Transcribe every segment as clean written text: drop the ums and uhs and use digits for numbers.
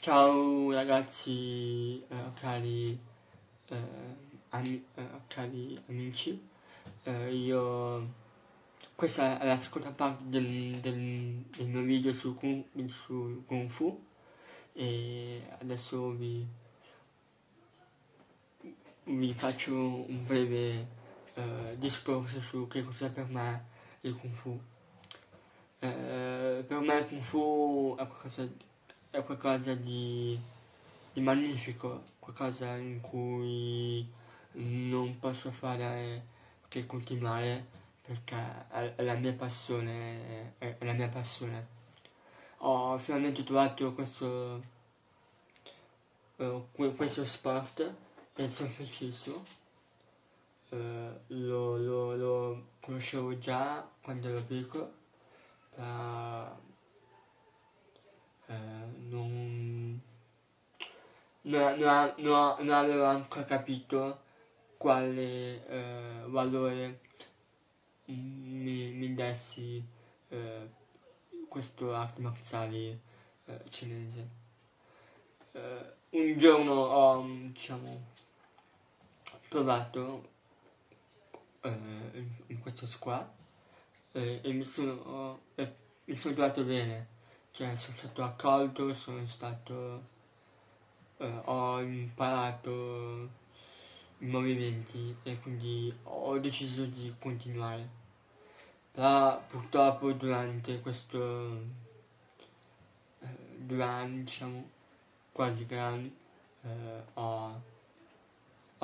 Ciao ragazzi, cari amici. Questa è la seconda parte del mio video sul Kung Fu e adesso vi faccio un breve discorso su che cos'è per me il Kung Fu. Per me il Kung Fu è qualcosa di magnifico, qualcosa in cui non posso fare che continuare perché è la mia passione, è la mia passione. Ho finalmente trovato questo sport, è semplicissimo. Lo conoscevo già quando ero piccolo, ma non, non avevo ancora capito quale valore mi dessi questo arte marziale cinese. Un giorno ho, diciamo, provato in questa squadra e mi sono trovato bene, cioè sono stato accolto, ho imparato i movimenti e quindi ho deciso di continuare. Però purtroppo durante diciamo, quasi 3 anni, ho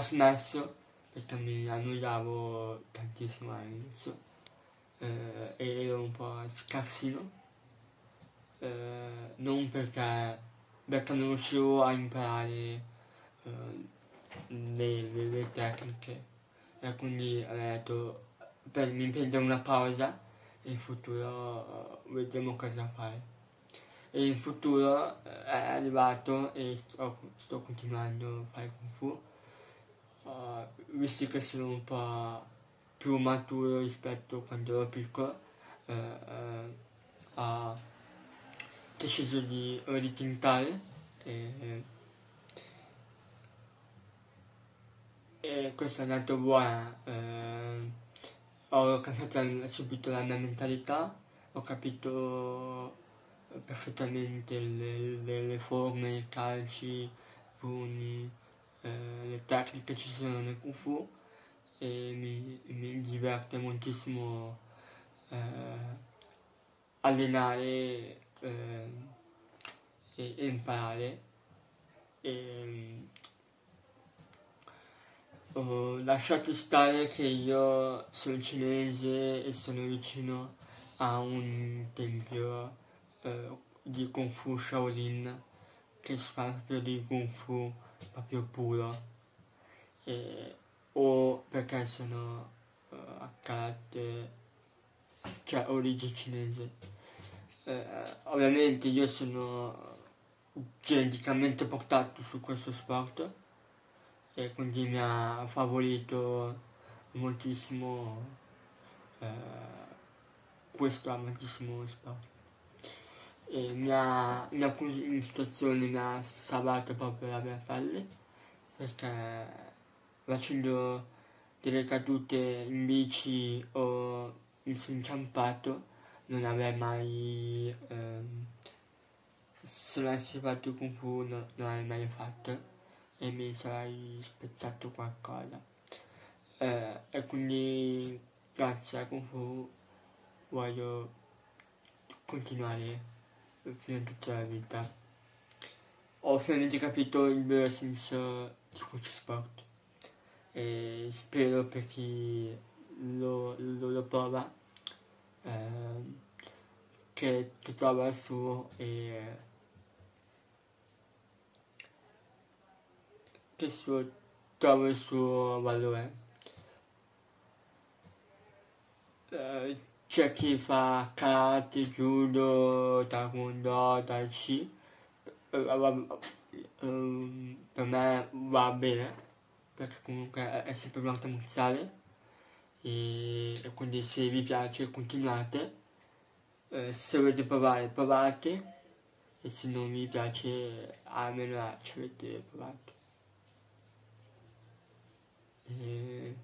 smesso perché mi annoiavo tantissimo all'inizio e ero un po' scarsino, non perché non riuscivo a imparare le tecniche e quindi ho detto mi prendo una pausa e in futuro vedremo cosa fare. E in futuro è arrivato e sto continuando a fare Kung Fu, visto che sono un po' più maturo rispetto a quando ero piccolo, ho deciso di ritentare e questo è andato buono. Ho cambiato subito la mia mentalità, ho capito perfettamente le forme, i calci, i pugni, le tecniche che ci sono nel Kung Fu e mi diverte moltissimo allenare e imparare. Lasciate stare che io sono cinese e sono vicino a un tempio di Kung Fu Shaolin che si parla proprio di Kung Fu proprio puro o perché sono a carattere, cioè origine cinese. Ovviamente io sono geneticamente portato su questo sport e quindi mi ha favorito moltissimo eh, questo amatissimo sport. E in situazioni mi ha salvato proprio la mia pelle perché facendo delle cadute in bici o mi sono inciampato non avrei mai se non avessi fatto Kung Fu non l'avrei mai fatto e mi sarei spezzato qualcosa. E quindi grazie a Kung Fu voglio continuare fino a tutta la vita. Ho finalmente capito il vero senso di questo sport e spero per chi lo prova che trova il suo e trova il suo valore. C'è chi fa karate, judo, taekwondo, tai chi, per me va bene, perché comunque è sempre un'arte marziale e quindi se vi piace continuate, se volete provare provate e se non vi piace almeno ci avete provato. E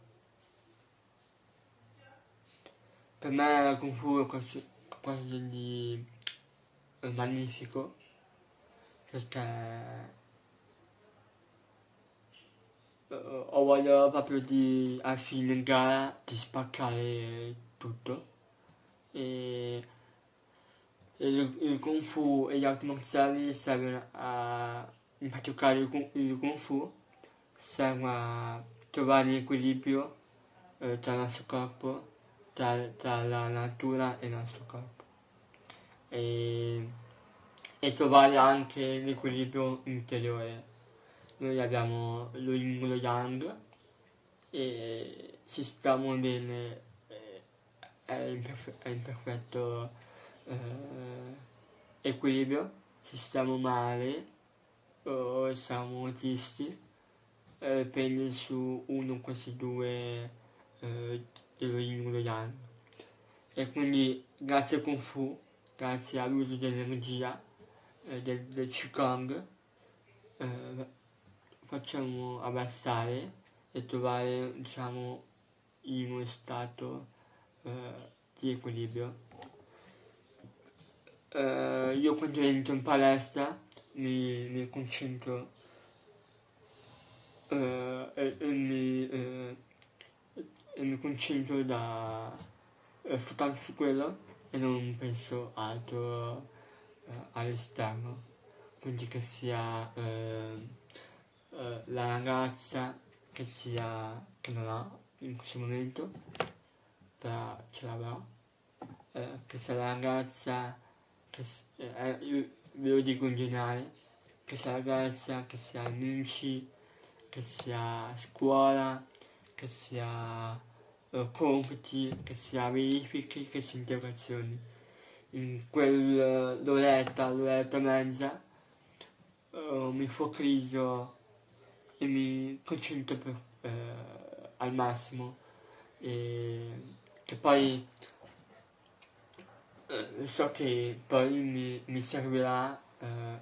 per me Kung Fu è qualcosa di magnifico, perché ho voglia proprio a fine gara di spaccare tutto. E il Kung Fu e gli arti marziali servono in particolare il Kung Fu serve a trovare l'equilibrio tra il nostro corpo, tra la natura e il nostro corpo. E trovare anche l'equilibrio interiore. Noi abbiamo lo yin e lo yang e se stiamo bene è in perfetto equilibrio, se stiamo male o siamo tristi prende su uno di questi due dello yin e lo yang. E quindi grazie al Kung Fu, grazie all'uso dell'energia del Qigong facciamo abbassare e trovare, diciamo, in uno stato di equilibrio. Io quando entro in palestra mi concentro e mi concentro soltanto su quello e non penso altro all'esterno, quindi che sia la ragazza che non ha in questo momento, però ce l'avrà, che sia la ragazza, io ve lo dico in generale, che sia ragazza, che sia amici, che sia scuola, che sia compiti, che sia verifiche, che sia interrogazioni. In quell'oretta e mezza mi focalizzo e mi concentro al massimo e che poi so che poi mi servirà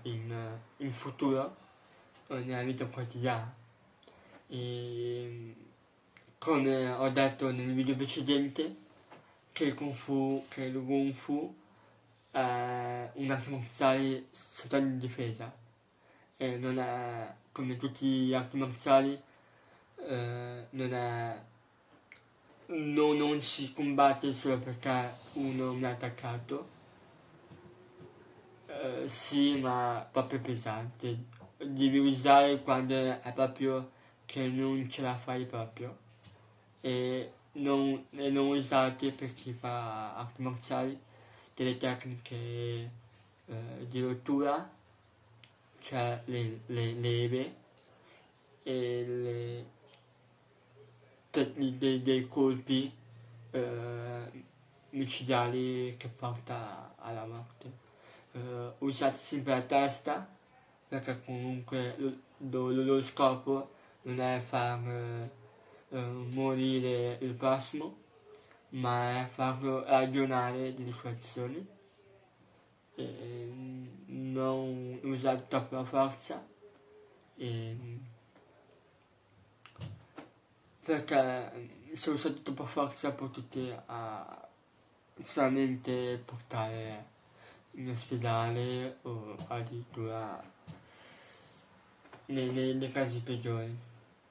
in futuro nella vita quotidiana. E come ho detto nel video precedente, che il Kung Fu è un'arte marziale soltanto in difesa e non è come tutti gli arti marziali, non si combatte solo perché uno mi ha attaccato, sì, ma proprio pesante. Devi usare quando è proprio che non ce la fai proprio e non usate per chi fa arti marziali delle tecniche di rottura, cioè le leve e dei colpi micidiali che porta alla morte. Usate sempre la testa perché comunque lo scopo non è far morire il prossimo, ma è farlo ragionare delle sue azioni, non usare troppo la forza, perché se usate troppa forza potete solamente portare in ospedale o addirittura nei casi peggiori.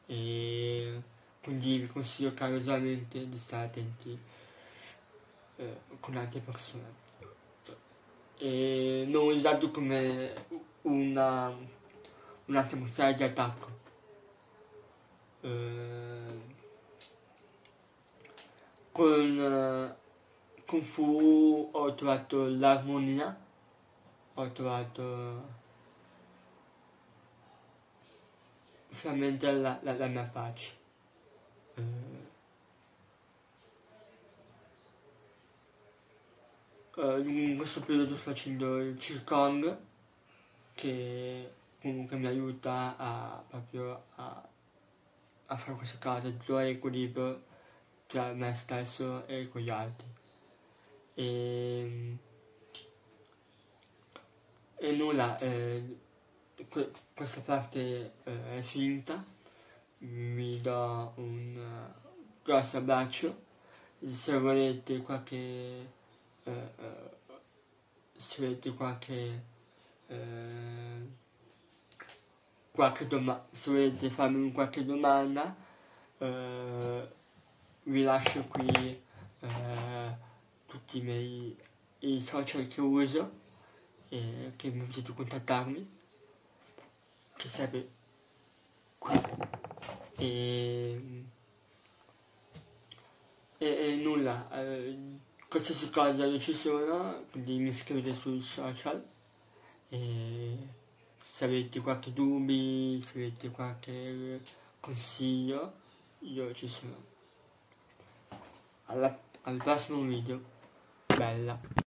E quindi vi consiglio calorosamente di stare attenti con altre persone e non usarlo come un'arte marziale di attacco. Con Kung Fu ho trovato l'armonia, ho trovato finalmente la mia pace. In questo periodo sto facendo il Qigong, che comunque mi aiuta proprio a fare questa cosa, di trovare equilibrio tra me stesso e con gli altri. E E nulla, questa parte è finita, vi do un grosso abbraccio, se volete qualche se avete se volete farmi qualche domanda, vi lascio qui tutti i social che uso e che mi potete contattarmi, che serve qui. E nulla, qualsiasi cosa io ci sono, quindi mi scrivete sui social e se avete qualche dubbio, se avete qualche consiglio, io ci sono. Al prossimo video, bella!